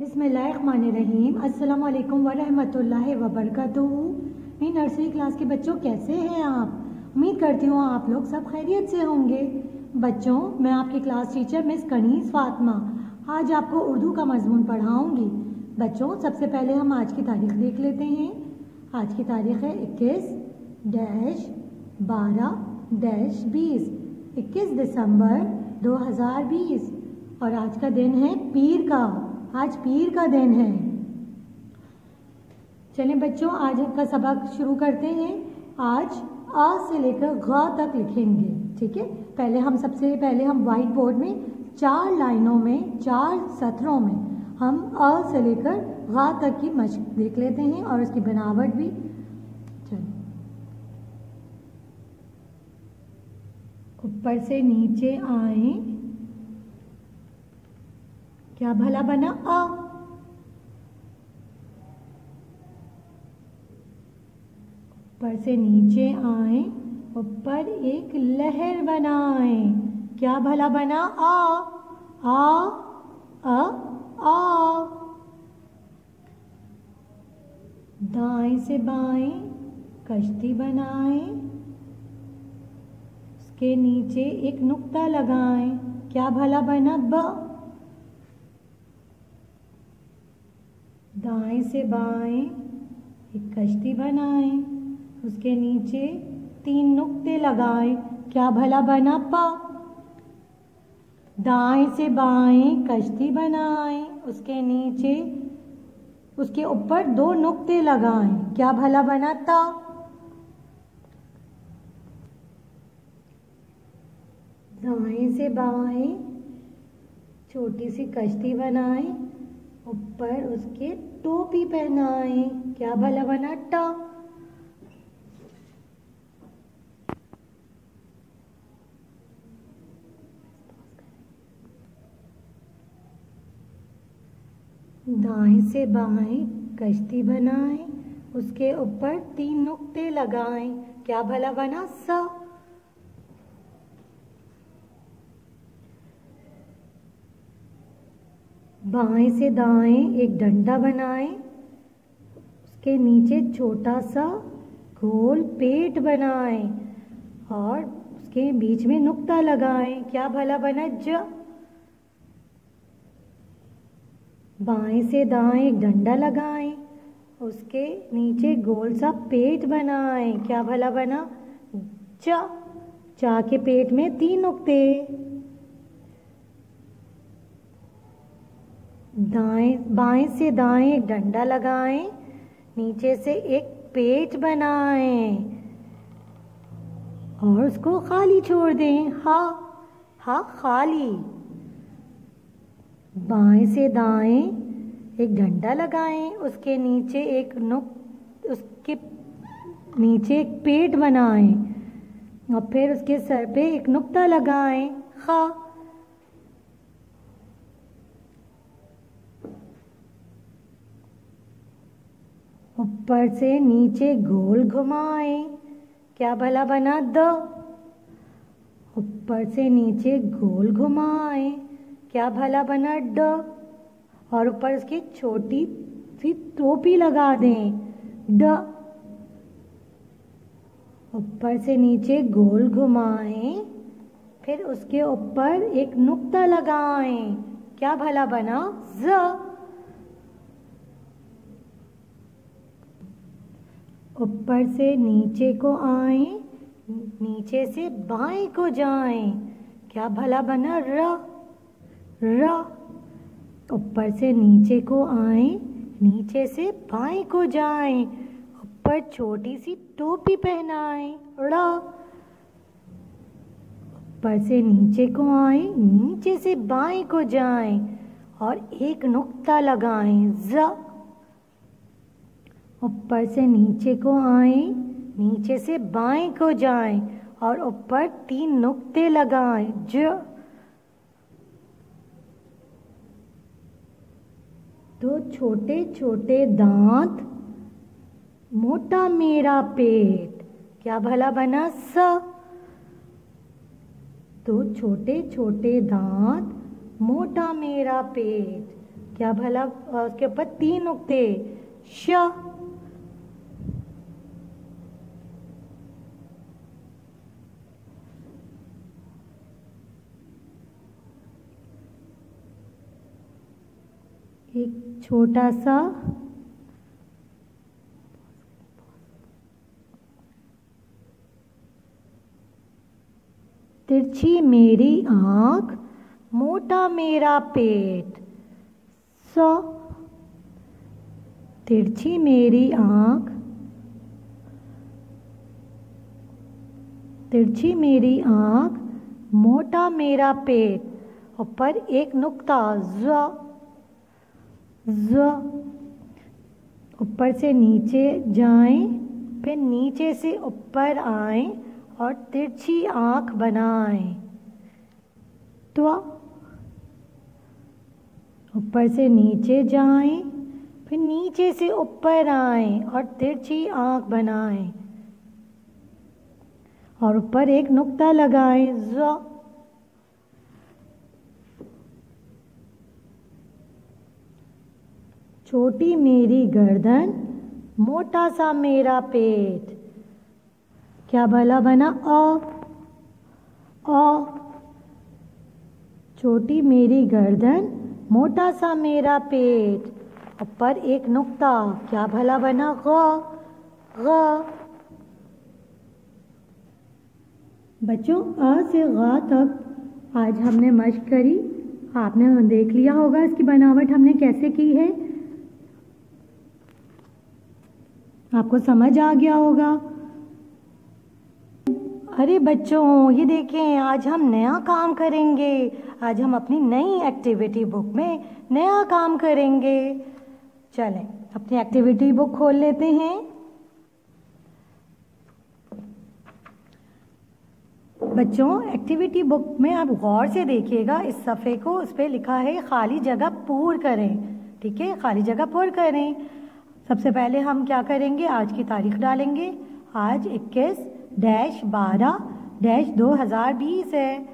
बिस्मिल्लाहिर्रहमानिर्रहीम। अस्सलाम वालेकुम वरहमतुल्लाहि वबरकातुहू। मेरी नर्सरी क्लास के बच्चों, कैसे हैं आप? उम्मीद करती हूँ आप लोग सब खैरियत से होंगे। बच्चों, मैं आपकी class teacher miss Kaneez Fatima आज आपको उर्दू का मजमून पढ़ाऊँगी। बच्चों, सबसे पहले हम आज की तारीख देख लेते हैं। आज की तारीख है 21-12-20, 21 दिसंबर 2020 और आज का दिन है पीर का। आज पीर का दिन है। चलें बच्चों, आज का सबक शुरू करते हैं। आज आ से लेकर ग तक लिखेंगे, ठीक है। सबसे पहले हम व्हाइट बोर्ड में 4 लाइनों में 4 सत्रों में हम अ से लेकर ग तक की मशक देख लेते हैं और उसकी बनावट भी। चलिए, ऊपर से नीचे आए, क्या भला बना आ। ऊपर से नीचे आए, ऊपर एक लहर बनाए, क्या भला बना आ। आ दाएं से बाएं कश्ती बनाए, उसके नीचे एक नुक्ता लगाएं, क्या भला बना ब। दाएं से बाएं एक कश्ती बनाएं, उसके नीचे 3 नुक्ते लगाएं, क्या भला बना पा। दाएं से बाएं कश्ती बनाएं, उसके ऊपर 2 नुक्ते लगाएं, क्या भला बना ता। दाएं से बाएं छोटी सी कश्ती बनाएं, ऊपर उसके टोपी पहनाएं, क्या भला बना टा। दाएं से बाएं कश्ती बनाएं, उसके ऊपर 3 नुक्ते लगाएं, क्या भला बना सा। बाएं से दाएं एक डंडा बनाएं, उसके नीचे छोटा सा गोल पेट बनाएं और उसके बीच में नुक्ता लगाएं, क्या भला बना ज। बाएं से दाएं एक डंडा लगाएं, उसके नीचे गोल सा पेट बनाएं, क्या भला बना चा। चा के पेट में 3 नुक्ते। बाएं से दाएं एक डंडा लगाएं, नीचे से एक पेट बनाएं और उसको खाली छोड़ दें, हा खाली। बाएं से दाएं एक डंडा लगाएं, उसके नीचे एक पेट बनाएं और फिर उसके सर पे एक नुक्ता लगाएं, खा। ऊपर से नीचे गोल घुमाएं, क्या भला बना द। ऊपर से नीचे गोल घुमाएं, क्या भला बना ड और ऊपर उसकी छोटी सी टोपी लगा दें, ड। ऊपर से नीचे गोल घुमाएं, फिर उसके ऊपर एक नुक्ता लगाएं, क्या भला बना ज। ऊपर से नीचे को आए, नीचे से बाएं को जाएं, क्या भला बना र। ऊपर से नीचे को आए, नीचे से बाएं को जाएं, ऊपर छोटी सी टोपी पहनाएं, ड़। ऊपर से नीचे को आए, नीचे से बाएं को जाएं और एक नुक्ता लगाएं, ज। ऊपर से नीचे को आए, नीचे से बाएं को जाएं और ऊपर 3 नुक्ते लगाएं, ज। तो छोटे छोटे दांत, मोटा मेरा पेट, क्या भला बना स। तो छोटे छोटे दांत, मोटा मेरा पेट, क्या भला उसके ऊपर 3 नुक्ते, श। एक छोटा सा तिरछी मेरी आँख, मोटा मेरा पेट, स। तिरछी मेरी आँख, तिरछी मेरी आँख, मोटा मेरा पेट, ऊपर एक नुक्ता, ज़। ज़। ऊपर से नीचे जाएं, फिर नीचे से ऊपर आएं और तिरछी आँख बनाएं, त्व। ऊपर से नीचे जाएं, फिर नीचे से ऊपर आएं और तिरछी आँख बनाएं और ऊपर एक नुक्ता लगाएं, ज़। छोटी मेरी गर्दन, मोटा सा मेरा पेट, क्या भला बना, अ। अ। छोटी मेरी गर्दन, मोटा सा मेरा पेट, ऊपर एक नुक्ता, क्या भला बना, ग। ग। बच्चों, अ से ग तक आज हमने मश्क करी। आपने देख लिया होगा इसकी बनावट हमने कैसे की है, आपको समझ आ गया होगा। अरे बच्चों, ये देखें, आज हम नया काम करेंगे। आज हम अपनी नई एक्टिविटी बुक में नया काम करेंगे। चलें, अपनी एक्टिविटी बुक खोल लेते हैं। बच्चों, एक्टिविटी बुक में आप गौर से देखिएगा, इस सफ़े को, उस पर लिखा है खाली जगह पूर करें। ठीक है, खाली जगह पूर करें। सबसे पहले हम क्या करेंगे, आज की तारीख डालेंगे। आज 21-12-2020 है।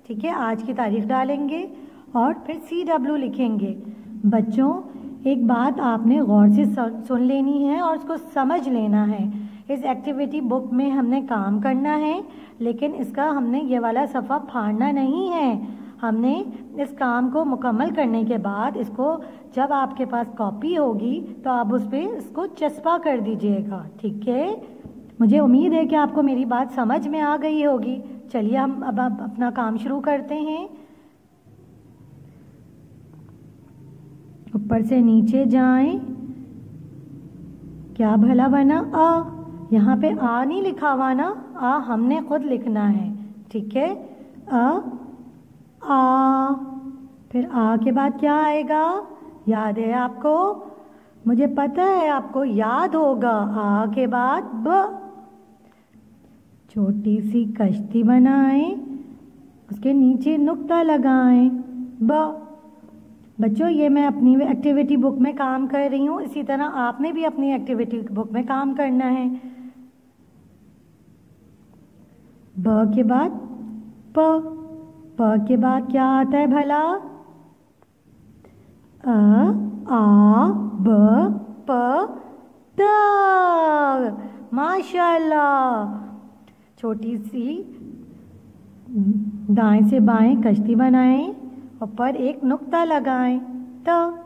ठीक है, आज की तारीख डालेंगे और फिर CW लिखेंगे। बच्चों, एक बात आपने गौर से सुन लेनी है और उसको समझ लेना है। इस एक्टिविटी बुक में हमने काम करना है, लेकिन इसका हमने ये वाला सफ़ा फाड़ना नहीं है। हमने इस काम को मुकम्मल करने के बाद इसको, जब आपके पास कॉपी होगी तो आप उस पर इसको चस्पा कर दीजिएगा। ठीक है, मुझे उम्मीद है कि आपको मेरी बात समझ में आ गई होगी। चलिए हम अब अपना काम शुरू करते हैं। ऊपर से नीचे जाएं, क्या भला बना, अ। यहाँ पे आ नहीं लिखा हुआ ना, आ हमने खुद लिखना है। ठीक है, आ। फिर आ के बाद क्या आएगा, याद है आपको, मुझे पता है आपको याद होगा। आ के बाद ब। छोटी सी कश्ती बनाएं, उसके नीचे नुक्ता लगाएं, ब। बच्चों, ये मैं अपनी एक्टिविटी बुक में काम कर रही हूँ, इसी तरह आपने भी अपनी एक्टिविटी बुक में काम करना है। ब के बाद प। प के बाद क्या आता है भला, अ, आ, ब, प, त। माशाल्लाह। छोटी सी दाएं से बाएं कश्ती बनाएं, ऊपर एक नुक्ता लगाएं, त।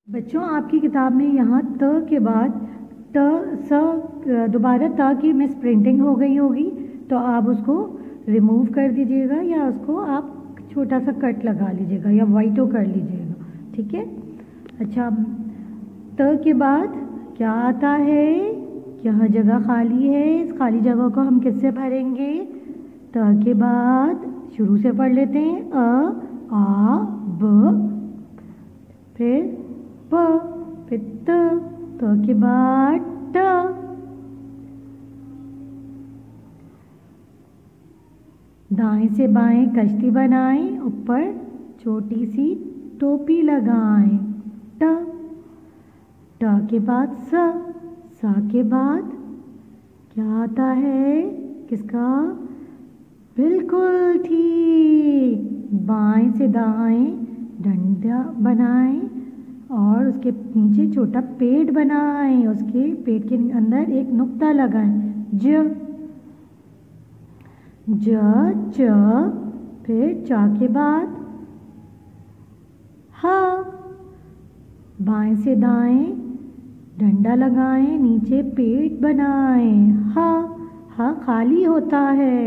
बच्चों, आपकी किताब में यहाँ त के बाद त, स, दोबारा त की मिस प्रिंटिंग हो गई होगी, तो आप उसको रिमूव कर दीजिएगा या उसको आप छोटा सा कट लगा लीजिएगा या वाइटो कर लीजिएगा। ठीक है, अच्छा, त के बाद क्या आता है, यहाँ जगह खाली है, इस खाली जगह को हम किससे भरेंगे, त के बाद शुरू से पढ़ लेते हैं, अ, आ, ब, फिर प, फिर त के बाद ट। दाएं से बाएं कश्ती बनाएं, ऊपर छोटी सी टोपी लगाएं, ट। ट के बाद स के बाद क्या आता है, किसका, बिल्कुल ठीक। बाएं से दाएं डंडा बनाएं और उसके नीचे छोटा पेट बनाएं, उसके पेट के अंदर एक नुक्ता लगाएं। ज च, फिर चा के बाद हा। बाएं से दाएं डंडा लगाएं, नीचे पेट बनाएं। हा, हा खाली होता है।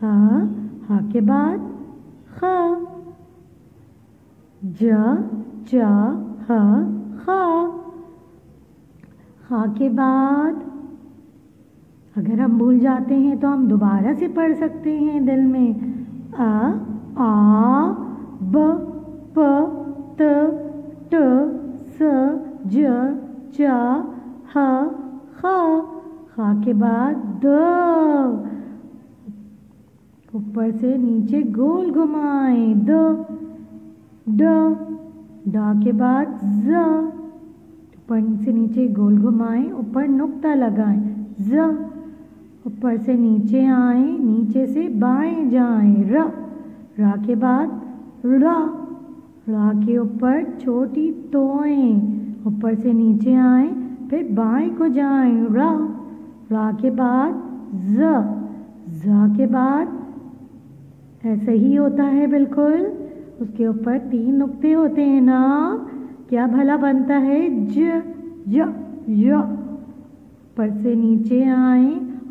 हा, हा के बाद खा। ज चा हा खा। खा के बाद अगर हम भूल जाते हैं तो हम दोबारा से पढ़ सकते हैं दिल में। आ ब प त ट स ज चा ह खा। खा के बाद द, ऊपर से नीचे गोल घुमाएं। द ड, डा के बाद ज, ऊपर से नीचे गोल घुमाएं, ऊपर नुक्ता लगाएं। ज, ऊपर से नीचे आए, नीचे से बाएं जाएं। र, रा के बाद रा, रा के ऊपर छोटी तोएं, ऊपर से नीचे आए, फिर बाएं को जाएं। रा, रा के बाद ज, जा के बाद ऐसे ही होता है बिल्कुल। उसके ऊपर 3 नुक्ते होते हैं ना, क्या भला बनता है? ज, य, य। ऊपर से नीचे आए,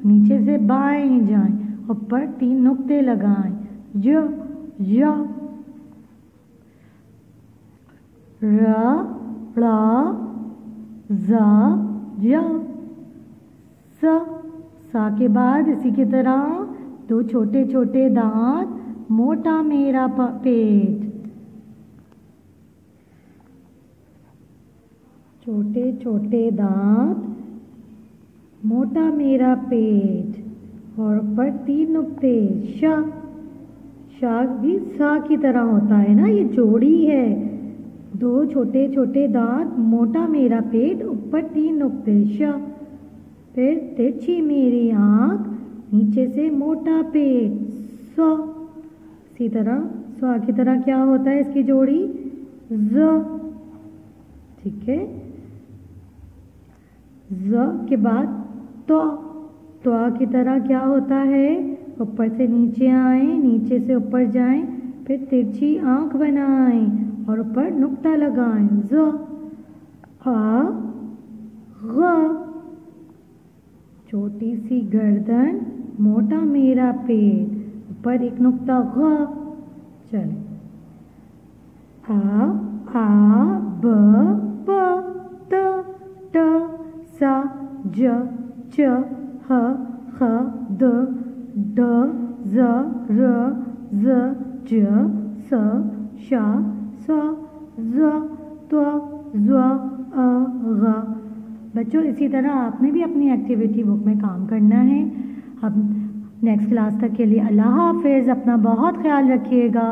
नीचे से बाएं जाएं, ऊपर 3 नुक्ते लगाएं। य, य। र, रा, जा, य। स, सा के बाद इसी की तरह 2 छोटे छोटे दांत, मोटा मेरा पेट। छोटे छोटे दांत, मोटा मेरा पेट, और ऊपर 3 नुक्ते। श, शा भी सा की तरह होता है ना, ये जोड़ी है। 2 छोटे छोटे दांत, मोटा मेरा पेट, ऊपर 3 नुक्ते। श, फिर तिरछी मेरी आँख, नीचे से मोटा पेट। स्व, इसी तरह स्व की तरह क्या होता है इसकी जोड़ी? ज, ठीक है। ज के बाद तो की तरह क्या होता है? ऊपर से नीचे आए, नीचे से ऊपर जाएं, फिर तिरछी आँख बनाएं और ऊपर नुक्ता लगाएं। ज, आ, ग, छोटी सी गर्दन, मोटा मेरा पेट, ऊपर एक नुक्ता। ग, चले। आ ब प त ट सा ज च ह ख द ड ज र ज ज स श स ज त्व ज़ अ ग। बच्चों, इसी तरह आपने भी अपनी एक्टिविटी बुक में काम करना है। अब नेक्स्ट क्लास तक के लिए अल्लाह हाफिज़। अपना बहुत ख्याल रखिएगा।